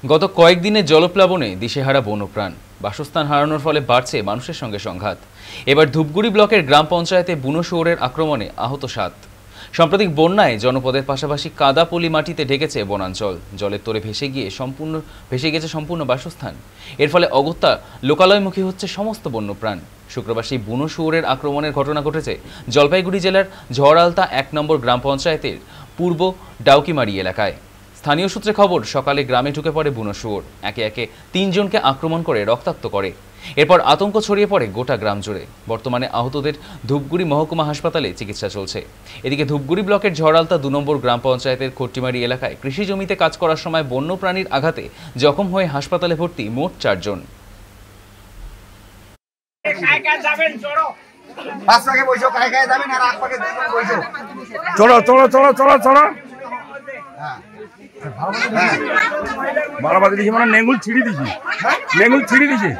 গত কয়েকদিনে জলপ্লাবনে দিশেহারা বন্যপ্রাণ, বাসস্থান হারানোর ফলে বাড়ছে মানুষের সঙ্গে সংঘাত। এবার ধূপগুড়ি ব্লকের গ্রাম পঞ্চায়েতে বুনো শুয়োরের আক্রমণে আহত 7। সাম্প্রতিক বন্যায় জনপদের পাশাপাশি কাদা পলি মাটিতে ঢেকেছে বনাঞ্চল। জলের তোরে ভেসে গেছে সম্পূর্ণ বাসস্থান। এর ফলে অগত্যা লোকালয়মুখী হচ্ছে সমস্ত বন্যপ্রাণ। শুক্রবার সেই বুনো শুয়োরের আক্রমণের ঘটনা ঘটেছে জলপাইগুড়ি জেলার ঝড়আলতা 1 নম্বর গ্রাম পঞ্চায়েতের পূর্ব ডাউকিমারি এলাকায়। স্থানীয় সূত্রে খবর, সকালে গ্রামে ঢুকে পড়ে বুনো শুয়োর, একে একে 3 জনকে আক্রমণ করে রক্তাক্ত করে। এরপর আতঙ্ক ছড়িয়ে পড়ে গোটা গ্রাম জুড়ে। বর্তমানে আহতদের ধূপগুড়ি মহকুমা হাসপাতালে চিকিৎসা চলছে। এদিকে ধূপগুড়ি ব্লকের ঝড়আলতা 2 নম্বর গ্রাম পঞ্চায়েতের খট্টিমারি এলাকায় কৃষি জমিতে কাজ করার সময় বন্যপ্রাণীর আঘাতে জখম হয়ে হাসপাতালে ভর্তি মোট 4 জন। বারবার দিয়েছি মানে নেঙ্গুল ছিঁড়ি দিছি, নেঙ্গুল ছিঁড়ি দিছি।